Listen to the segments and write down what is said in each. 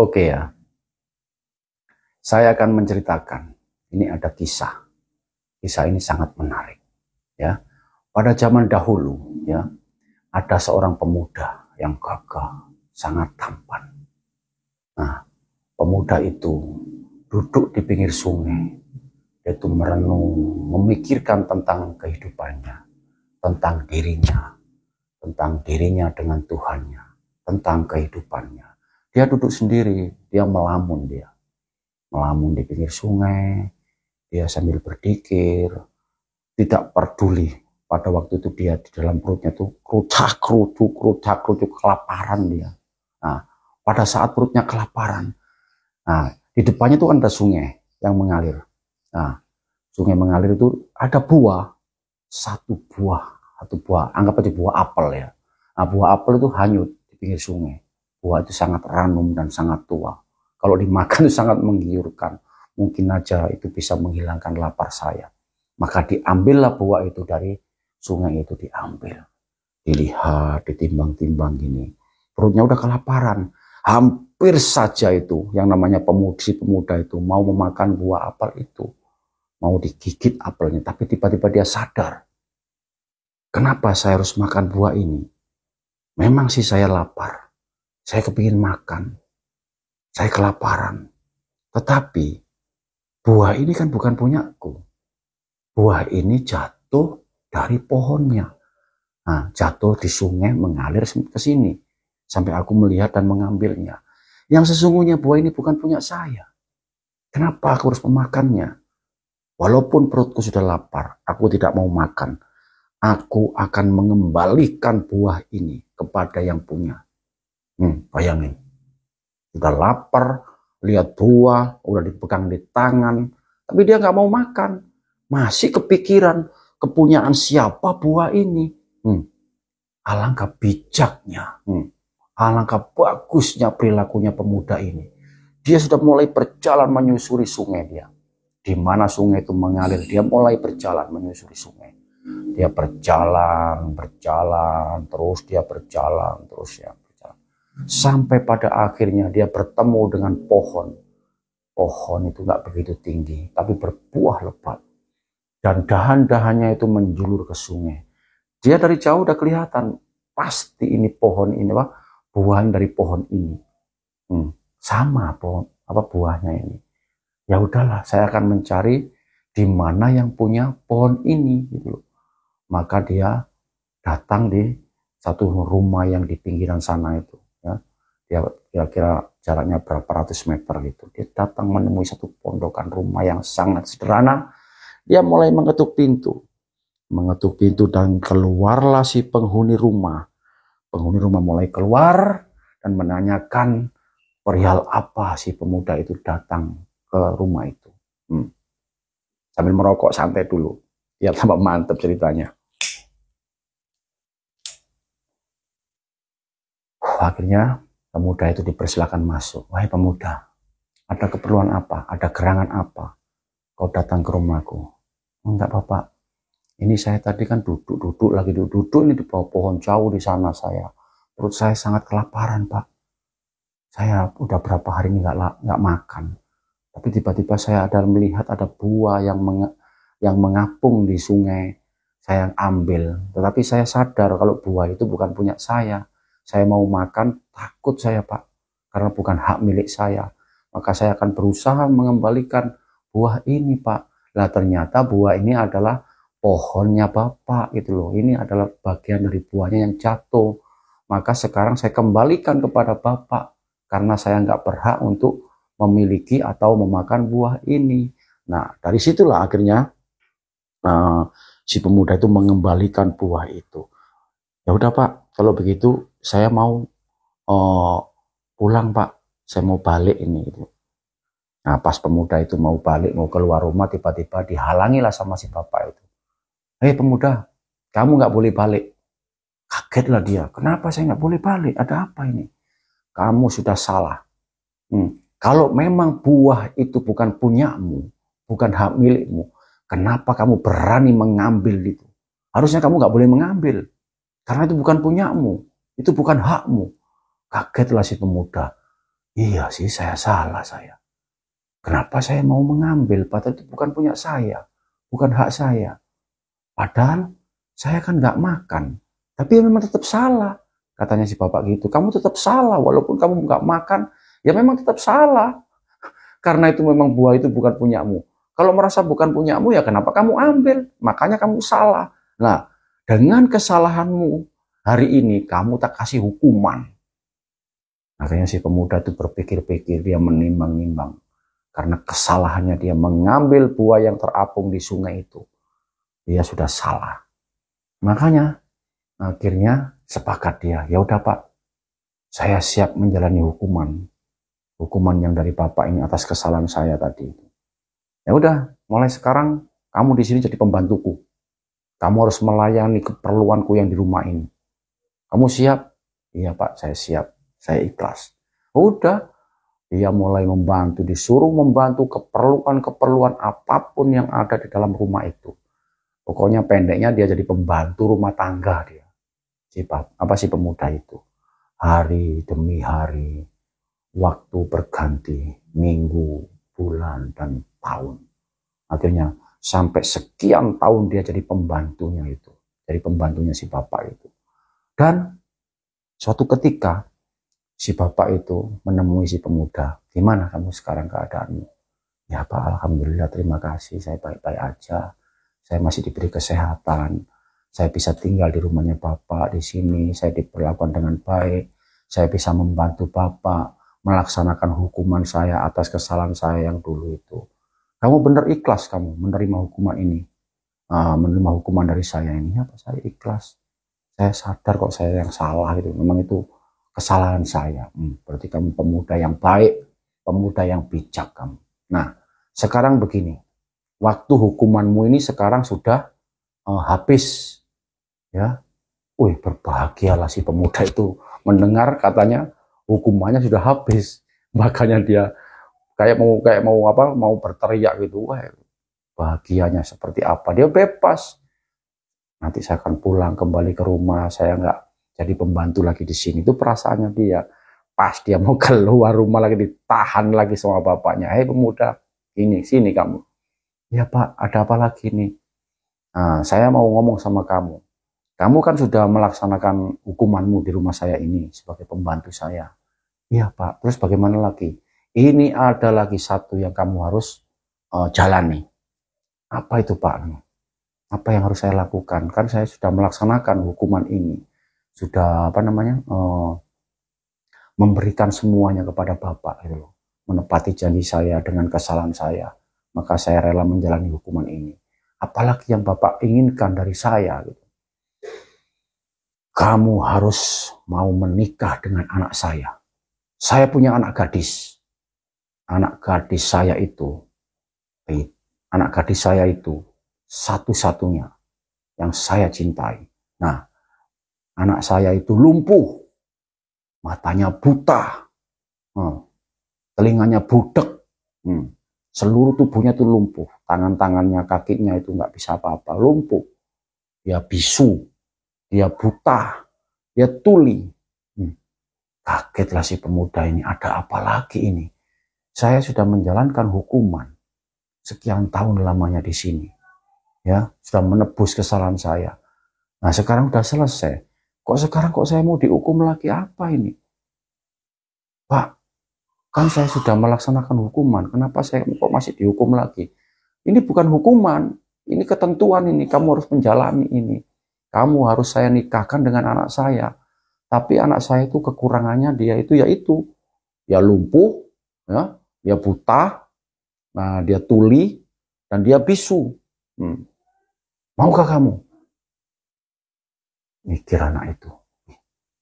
Oke ya, saya akan menceritakan. Ini ada kisah. Kisah ini sangat menarik. Ya, pada zaman dahulu, ya, ada seorang pemuda yang gagah, sangat tampan. Nah, pemuda itu duduk di pinggir sungai. Dia itu merenung, memikirkan tentang kehidupannya, tentang dirinya dengan Tuhannya, tentang kehidupannya. Dia duduk sendiri, dia melamun di pinggir sungai, dia sambil berpikir, tidak peduli. Pada waktu itu dia di dalam perutnya tuh kerucuk, kelaparan dia. Nah, pada saat perutnya kelaparan, nah, di depannya tuh ada sungai yang mengalir. Nah, sungai mengalir itu ada satu buah, anggap aja buah apel ya. Nah, buah apel itu hanyut di pinggir sungai. Buah itu sangat ranum dan sangat tua. Kalau dimakan itu sangat menggiurkan. Mungkin aja itu bisa menghilangkan lapar saya. Maka diambillah buah itu dari sungai itu, diambil. Dilihat, ditimbang-timbang gini. Perutnya udah kelaparan. Hampir saja itu yang namanya pemuda itu mau memakan buah apel itu. Mau digigit apelnya, tapi tiba-tiba dia sadar. Kenapa saya harus makan buah ini? Memang sih saya lapar. Saya kepingin makan. Saya kelaparan. Tetapi buah ini kan bukan punyaku. Buah ini jatuh dari pohonnya. Nah, jatuh di sungai mengalir ke sini. Sampai aku melihat dan mengambilnya. Yang sesungguhnya buah ini bukan punya saya. Kenapa aku harus memakannya? Walaupun perutku sudah lapar, aku tidak mau makan. Aku akan mengembalikan buah ini kepada yang punya. Bayangin. Sudah lapar, lihat buah, udah dipegang di tangan. Tapi dia nggak mau makan. Masih kepikiran kepunyaan siapa buah ini. Alangkah bijaknya. Alangkah bagusnya perilakunya pemuda ini. Dia sudah mulai berjalan menyusuri sungai dia. Di mana sungai itu mengalir, dia mulai berjalan menyusuri sungai. Dia berjalan, terus dia berjalan. Sampai pada akhirnya dia bertemu dengan pohon. Pohon itu nggak begitu tinggi, tapi berbuah lebat. Dan dahan-dahannya itu menjulur ke sungai. Dia dari jauh udah kelihatan, pasti ini pohon ini, buah dari pohon ini. Sama pohon, buahnya ini. Ya udahlah, saya akan mencari di mana yang punya pohon ini, gitu. Maka dia datang di satu rumah yang di pinggiran sana itu, ya. Dia kira-kira jaraknya berapa ratus meter gitu. Dia datang menemui satu pondokan rumah yang sangat sederhana. Dia mulai mengetuk pintu dan keluarlah si penghuni rumah. Penghuni rumah mulai keluar dan menanyakan perihal apa si pemuda itu datang ke rumah itu. Sambil merokok santai dulu, biar tambah mantap ceritanya. Akhirnya pemuda itu dipersilakan masuk. Wahai pemuda, ada keperluan apa? Ada gerangan apa? Kau datang ke rumahku? Enggak, Bapak. Ini saya tadi kan duduk ini di bawah pohon jauh di sana saya. Perut saya sangat kelaparan, Pak. Saya udah berapa hari ini nggak makan. Tapi tiba-tiba saya melihat ada buah yang mengapung di sungai. Saya ambil. Tetapi saya sadar kalau buah itu bukan punya saya. Saya mau makan, takut saya, Pak. Karena bukan hak milik saya. Maka saya akan berusaha mengembalikan buah ini, Pak. Nah, ternyata buah ini adalah pohonnya Bapak, gitu loh. Ini adalah bagian dari buahnya yang jatuh. Maka sekarang saya kembalikan kepada Bapak. Karena saya nggak berhak untuk memiliki atau memakan buah ini. Nah, dari situlah akhirnya si pemuda itu mengembalikan buah itu. Ya udah, Pak, kalau begitu saya mau pulang, Pak. Saya mau balik ini. Gitu. Nah, pas pemuda itu mau balik, mau keluar rumah, tiba-tiba dihalangilah sama si bapak itu. Hei pemuda, kamu nggak boleh balik. Kagetlah dia. Kenapa saya nggak boleh balik? Ada apa ini? Kamu sudah salah. Kalau memang buah itu bukan punyamu, bukan hak milikmu, kenapa kamu berani mengambil itu? Harusnya kamu nggak boleh mengambil. Karena itu bukan punyamu, itu bukan hakmu. Kagetlah si pemuda. Iya sih, saya salah saya. Kenapa saya mau mengambil? Padahal itu bukan punya saya, bukan hak saya. Padahal saya kan nggak makan. Tapi ya memang tetap salah. Katanya si bapak gitu, kamu tetap salah. Walaupun kamu nggak makan, ya memang tetap salah. Karena itu memang buah itu bukan punyamu. Kalau merasa bukan punyamu, ya kenapa kamu ambil? Makanya kamu salah. Nah, dengan kesalahanmu, hari ini kamu tak kasih hukuman. Akhirnya si pemuda itu berpikir-pikir, dia menimbang-nimbang. Karena kesalahannya dia mengambil buah yang terapung di sungai itu. Dia sudah salah. Makanya akhirnya sepakat dia, ya udah Pak, saya siap menjalani hukuman. Hukuman yang dari Bapak ini atas kesalahan saya tadi. Ya udah, mulai sekarang kamu di sini jadi pembantuku. Kamu harus melayani keperluanku yang di rumah ini. Kamu siap? Iya Pak, saya siap. Saya ikhlas. Udah, dia mulai membantu, disuruh membantu keperluan-keperluan apapun yang ada di dalam rumah itu. Pokoknya pendeknya dia jadi pembantu rumah tangga dia. Si pemuda itu. Hari demi hari, waktu berganti, minggu, bulan, dan tahun. Akhirnya sampai sekian tahun dia jadi pembantunya itu. Jadi pembantunya si bapak itu. Dan suatu ketika si bapak itu menemui si pemuda. Gimana kamu sekarang keadaanmu? Ya Pak, alhamdulillah, terima kasih. Saya baik-baik aja. Saya masih diberi kesehatan. Saya bisa tinggal di rumahnya Bapak di sini. Saya diperlakukan dengan baik. Saya bisa membantu Bapak melaksanakan hukuman saya atas kesalahan saya yang dulu itu. Kamu benar ikhlas kamu menerima hukuman ini. Menerima hukuman dari saya ini. Apa saya ikhlas? Saya sadar kok saya yang salah gitu. Memang itu kesalahan saya. Berarti kamu pemuda yang baik, pemuda yang bijak kamu. Nah, sekarang begini. Waktu hukumanmu ini sekarang sudah habis. Ya, berbahagialah si pemuda itu mendengar katanya hukumannya sudah habis. Makanya dia mau berteriak gitu. Wah, bahagianya seperti apa? Dia bebas. Nanti saya akan pulang kembali ke rumah. Saya nggak jadi pembantu lagi di sini. Itu perasaannya dia. Pas dia mau keluar rumah lagi ditahan lagi sama bapaknya. Hei pemuda, sini kamu. Ya Pak, ada apa lagi nih? Nah, saya mau ngomong sama kamu. Kamu kan sudah melaksanakan hukumanmu di rumah saya ini sebagai pembantu saya. Iya Pak, terus bagaimana lagi? Ini ada lagi satu yang kamu harus jalani. Apa itu Pak? Apa yang harus saya lakukan? Kan saya sudah melaksanakan hukuman ini. Sudah memberikan semuanya kepada Bapak gitu loh. Menepati janji saya dengan kesalahan saya. Maka saya rela menjalani hukuman ini. Apalagi yang Bapak inginkan dari saya gitu. Kamu harus mau menikah dengan anak saya. Saya punya anak gadis. Anak gadis saya itu satu-satunya yang saya cintai. Nah, anak saya itu lumpuh, matanya buta, telinganya budek, seluruh tubuhnya itu lumpuh, tangan-tangannya, kakinya itu nggak bisa apa-apa, lumpuh. Dia bisu, dia buta, dia tuli. Kagetlah si pemuda ini, ada apa lagi ini? Saya sudah menjalankan hukuman sekian tahun lamanya di sini. Ya, sudah menebus kesalahan saya. Nah, sekarang sudah selesai. Kok saya mau dihukum lagi apa ini? Pak, kan saya sudah melaksanakan hukuman. Kenapa saya kok masih dihukum lagi? Ini bukan hukuman, ini ketentuan ini. Kamu harus menjalani ini. Kamu harus saya nikahkan dengan anak saya. Tapi anak saya itu kekurangannya yaitu dia lumpuh, ya, dia buta, nah dia tuli, dan dia bisu. Maukah kamu? Mikir anak itu.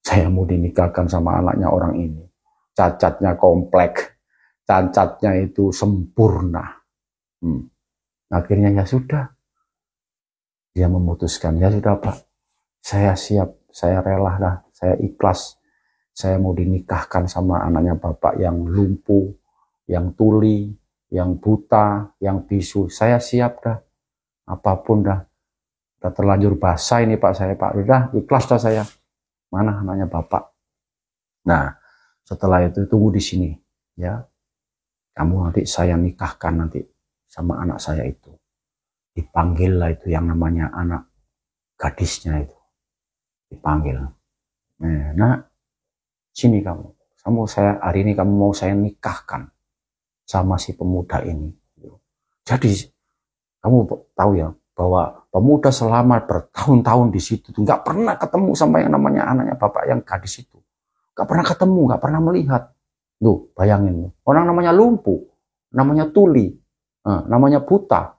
Saya mau dinikahkan sama anaknya orang ini. Cacatnya komplek. Cacatnya itu sempurna. Akhirnya ya sudah. Dia memutuskan, ya sudah Pak. Saya siap, saya rela lah, saya ikhlas. Saya mau dinikahkan sama anaknya Bapak yang lumpuh, yang tuli, yang buta, yang bisu. Saya siap dah. Apapun dah. Udah terlanjur basah ini Pak saya Pak. Udah ikhlas dah saya. Mana anaknya Bapak? Nah, Setelah itu tunggu di sini, ya. Kamu nanti saya nikahkan nanti sama anak saya itu. Dipanggillah itu yang namanya anak gadisnya itu. Dipanggil. Nah, sini kamu. Hari ini kamu mau saya nikahkan sama si pemuda ini. Jadi kamu tahu ya bahwa pemuda selama bertahun-tahun di situ tuh nggak pernah ketemu sama yang namanya anaknya bapak yang gadis itu. Nggak pernah ketemu, nggak pernah melihat. Loh, bayangin. Orang namanya lumpuh, namanya tuli, namanya buta,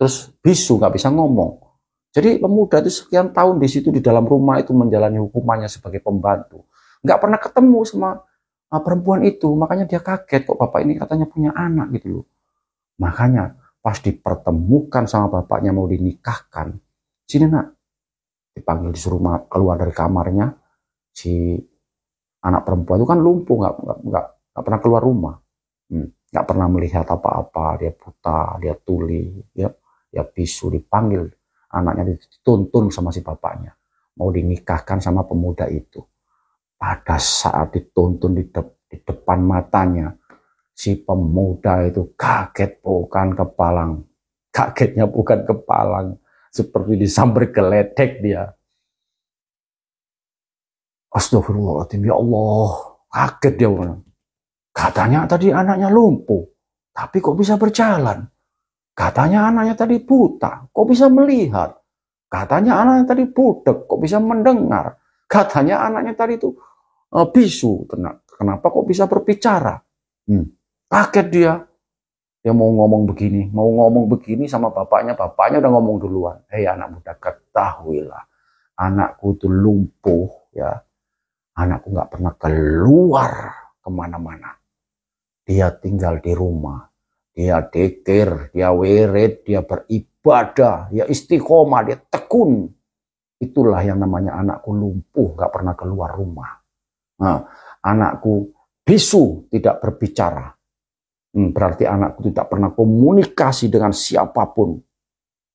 terus bisu, nggak bisa ngomong. Jadi pemuda itu sekian tahun di situ di dalam rumah itu menjalani hukumannya sebagai pembantu. Nggak pernah ketemu sama perempuan itu, makanya dia kaget kok bapak ini katanya punya anak gitu loh. Makanya pas dipertemukan sama bapaknya mau dinikahkan, sini nak, dipanggil disuruh keluar dari kamarnya. Si anak perempuan itu kan lumpuh, nggak pernah keluar rumah, nggak pernah melihat apa-apa, dia buta, dia tuli, ya bisu. Dipanggil anaknya, dituntun sama si bapaknya mau dinikahkan sama pemuda itu. Pada saat dituntun di depan matanya, si pemuda itu kagetnya bukan kepalang, seperti disambar geledek dia. Astagfirullahaladzim, ya Allah, kaget dia. Katanya tadi anaknya lumpuh, tapi kok bisa berjalan? Katanya anaknya tadi buta, kok bisa melihat? Katanya anaknya tadi budak, kok bisa mendengar? Katanya anaknya tadi itu bisu, kenapa kok bisa berbicara? Kaget dia. Dia mau ngomong begini sama bapaknya udah ngomong duluan. Hei anak muda, ketahuilah, anakku itu lumpuh, ya. Anakku nggak pernah keluar kemana-mana. Dia tinggal di rumah. Dia dzikir, dia wirid, dia beribadah, dia istiqomah, dia tekun. Itulah yang namanya anakku lumpuh, nggak pernah keluar rumah. Nah, anakku bisu, tidak berbicara. Berarti anakku tidak pernah komunikasi dengan siapapun.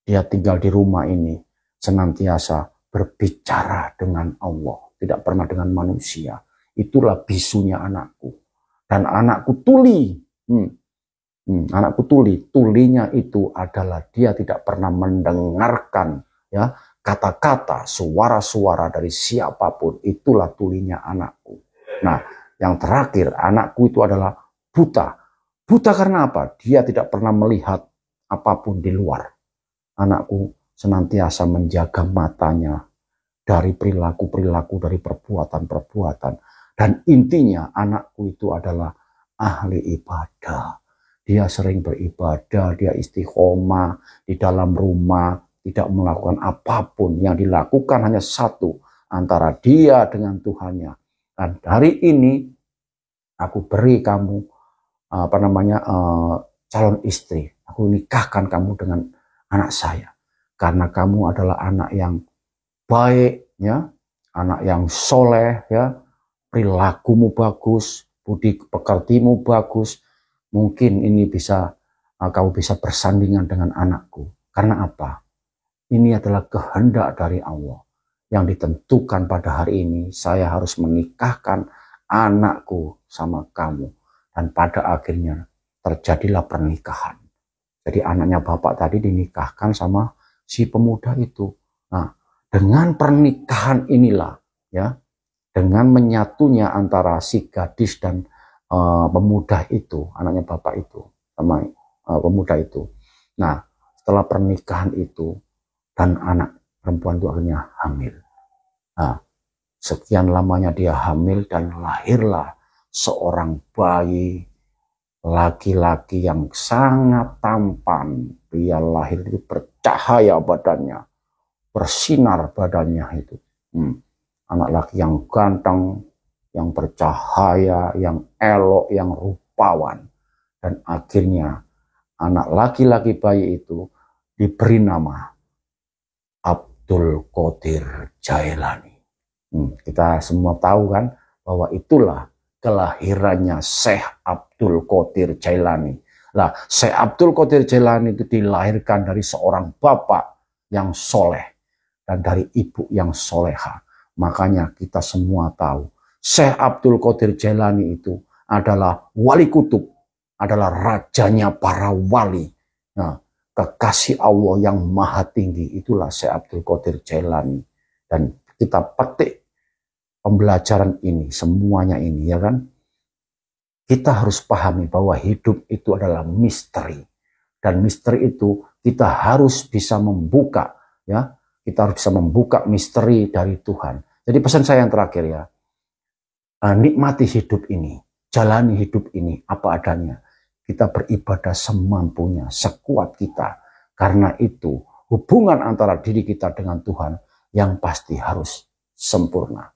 Dia tinggal di rumah ini senantiasa berbicara dengan Allah, tidak pernah dengan manusia. Itulah bisunya anakku. Dan anakku tuli. Anakku tulinya itu adalah dia tidak pernah mendengarkan ya kata-kata, suara-suara dari siapapun. Itulah tulinya anakku. Nah, yang terakhir, anakku itu adalah buta. Buta karena apa? Dia tidak pernah melihat apapun di luar. Anakku senantiasa menjaga matanya dari perilaku-perilaku, dari perbuatan-perbuatan. Dan intinya anakku itu adalah ahli ibadah. Dia sering beribadah, dia istiqomah di dalam rumah, tidak melakukan apapun. Yang dilakukan hanya satu, antara dia dengan Tuhannya. Dan hari ini aku beri kamu calon istri. Aku nikahkan kamu dengan anak saya. Karena kamu adalah anak yang baik, ya, anak yang soleh, ya, perilakumu bagus, budi pekertimu bagus. Mungkin ini kau bisa bersandingan dengan anakku. Karena apa? Ini adalah kehendak dari Allah yang ditentukan pada hari ini. Saya harus menikahkan anakku sama kamu. Dan pada akhirnya terjadilah pernikahan. Jadi anaknya bapak tadi dinikahkan sama si pemuda itu. Nah, dengan pernikahan inilah, ya, dengan menyatunya antara si gadis dan pemuda itu, anaknya bapak itu sama pemuda itu. Nah, setelah pernikahan itu dan anak perempuan itu akhirnya hamil. Nah, sekian lamanya dia hamil dan lahirlah seorang bayi laki-laki yang sangat tampan. Dia lahir itu bercahaya badannya, bersinar badannya itu. Anak laki yang ganteng, yang bercahaya, yang elok, yang rupawan. Dan akhirnya anak laki-laki bayi itu diberi nama Abdul Qadir Jailani. Kita semua tahu kan bahwa itulah kelahirannya Syekh Abdul Qadir Jailani. Nah, Syekh Abdul Qadir Jailani itu dilahirkan dari seorang bapak yang soleh dan dari ibu yang soleha. Makanya kita semua tahu Syekh Abdul Qadir Jailani itu adalah wali kutub, adalah rajanya para wali. Nah, kekasih Allah yang maha tinggi itulah Syekh Abdul Qadir Jailani. Dan kita petik pembelajaran ini, semuanya ini, ya kan? Kita harus pahami bahwa hidup itu adalah misteri. Dan misteri itu kita harus bisa membuka, ya. Kita harus bisa membuka misteri dari Tuhan. Jadi pesan saya yang terakhir ya, nikmati hidup ini, jalani hidup ini apa adanya. Kita beribadah semampunya, sekuat kita. Karena itu hubungan antara diri kita dengan Tuhan yang pasti harus sempurna.